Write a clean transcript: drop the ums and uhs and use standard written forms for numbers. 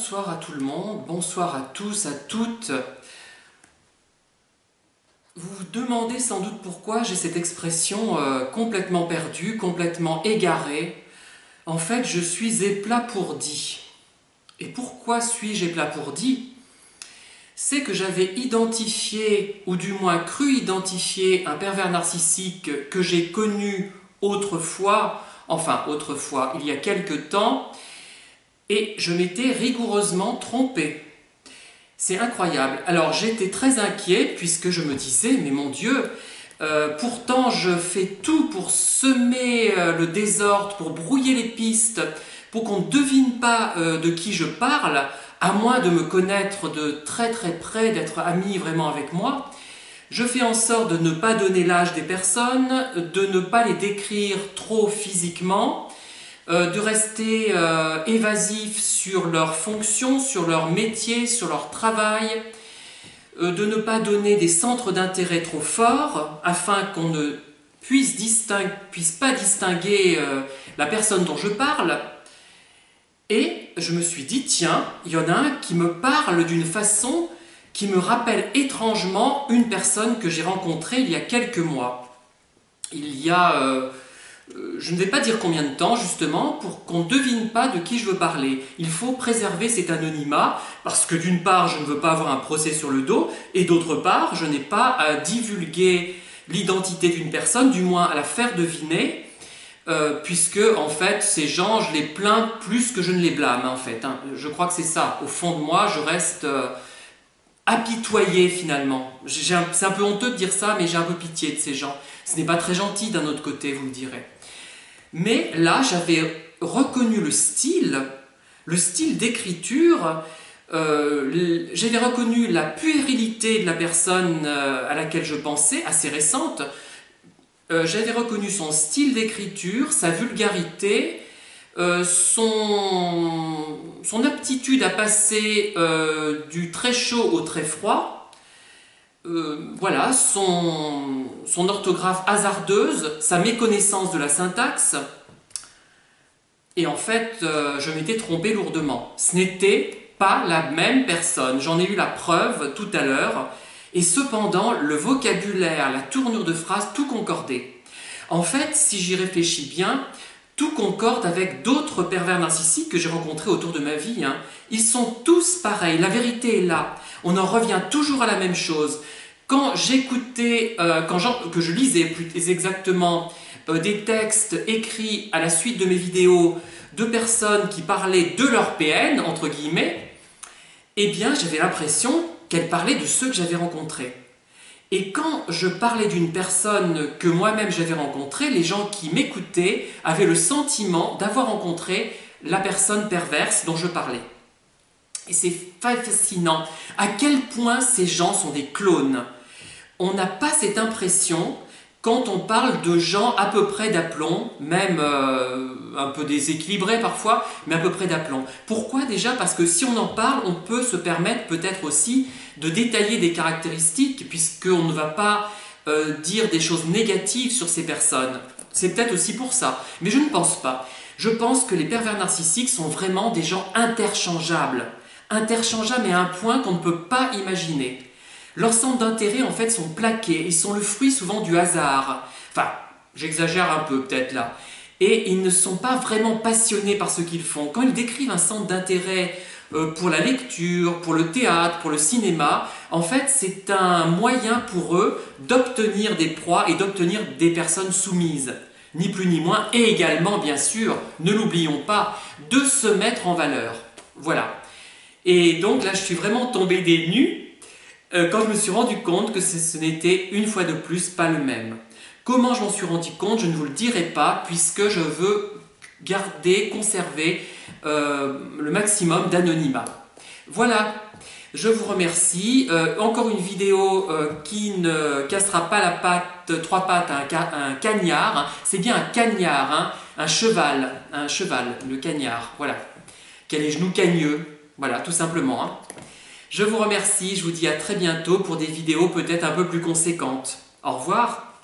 Bonsoir à tout le monde, bonsoir à tous, à toutes. Vous vous demandez sans doute pourquoi j'ai cette expression complètement perdue, complètement égarée. En fait, je suis éplapourdi. Et pourquoi suis-je éplapourdi? C'est que j'avais identifié, ou du moins cru identifier, un pervers narcissique que j'ai connu autrefois, il y a quelque temps, et je m'étais rigoureusement trompé. C'est incroyable. Alors j'étais très inquiet puisque je me disais, mais mon Dieu, pourtant je fais tout pour semer le désordre, pour brouiller les pistes, pour qu'on ne devine pas de qui je parle, à moins de me connaître de très très près, d'être ami vraiment avec moi. Je fais en sorte de ne pas donner l'âge des personnes, de ne pas les décrire trop physiquement, de rester évasif sur leurs fonctions, sur leur métier, sur leur travail, de ne pas donner des centres d'intérêt trop forts afin qu'on ne puisse pas distinguer la personne dont je parle. Et je me suis dit, tiens, il y en a un qui me parle d'une façon qui me rappelle étrangement une personne que j'ai rencontrée il y a quelques mois. Je ne vais pas dire combien de temps, justement, pour qu'on ne devine pas de qui je veux parler. Il faut préserver cet anonymat, parce que d'une part, je ne veux pas avoir un procès sur le dos, et d'autre part, je n'ai pas à divulguer l'identité d'une personne, du moins à la faire deviner, puisque, en fait, ces gens, je les plains plus que je ne les blâme, en fait. Je crois que c'est ça. Au fond de moi, je reste apitoyé, finalement. C'est un peu honteux de dire ça, mais j'ai un peu pitié de ces gens. Ce n'est pas très gentil, d'un autre côté, vous me direz. Mais là, j'avais reconnu le style d'écriture, j'avais reconnu la puérilité de la personne à laquelle je pensais, assez récente, j'avais reconnu son style d'écriture, sa vulgarité, son aptitude à passer du très chaud au très froid, voilà, son orthographe hasardeuse, sa méconnaissance de la syntaxe. Et en fait, je m'étais trompé lourdement. Ce n'était pas la même personne. J'en ai eu la preuve tout à l'heure. Et cependant, le vocabulaire, la tournure de phrase, tout concordait. En fait, si j'y réfléchis bien, tout concorde avec d'autres pervers narcissiques que j'ai rencontrés autour de ma vie. Ils sont tous pareils. La vérité est là. On en revient toujours à la même chose. Quand j'écoutais, que je lisais plus exactement des textes écrits à la suite de mes vidéos de personnes qui parlaient de leur PN, entre guillemets, eh bien j'avais l'impression qu'elles parlaient de ceux que j'avais rencontrés. Et quand je parlais d'une personne que moi-même j'avais rencontrée, les gens qui m'écoutaient avaient le sentiment d'avoir rencontré la personne perverse dont je parlais. Et c'est fascinant à quel point ces gens sont des clones. On n'a pas cette impression quand on parle de gens à peu près d'aplomb, même un peu déséquilibrés parfois, mais à peu près d'aplomb. Pourquoi déjà? Parce que si on en parle, on peut se permettre peut-être aussi de détailler des caractéristiques, puisqu'on ne va pas dire des choses négatives sur ces personnes. C'est peut-être aussi pour ça, mais je ne pense pas. Je pense que les pervers narcissiques sont vraiment des gens interchangeables. Interchangeables à un point qu'on ne peut pas imaginer. Leurs centres d'intérêt, en fait, sont plaqués. Ils sont le fruit souvent du hasard. Enfin, j'exagère un peu peut-être là. Et ils ne sont pas vraiment passionnés par ce qu'ils font. Quand ils décrivent un centre d'intérêt pour la lecture, pour le théâtre, pour le cinéma, en fait, c'est un moyen pour eux d'obtenir des proies et d'obtenir des personnes soumises. Ni plus ni moins. Et également, bien sûr, ne l'oublions pas, de se mettre en valeur. Voilà. Et donc là, je suis vraiment tombé des nues quand je me suis rendu compte que ce n'était une fois de plus pas le même. Comment je m'en suis rendu compte, je ne vous le dirai pas, puisque je veux conserver le maximum d'anonymat. Voilà, je vous remercie. Encore une vidéo qui ne cassera pas la patte, trois pattes à un cagnard. C'est bien un cagnard, un cheval, le cagnard, voilà. Qui a les genoux cagneux, voilà, tout simplement. Je vous remercie, je vous dis à très bientôt pour des vidéos peut-être un peu plus conséquentes. Au revoir.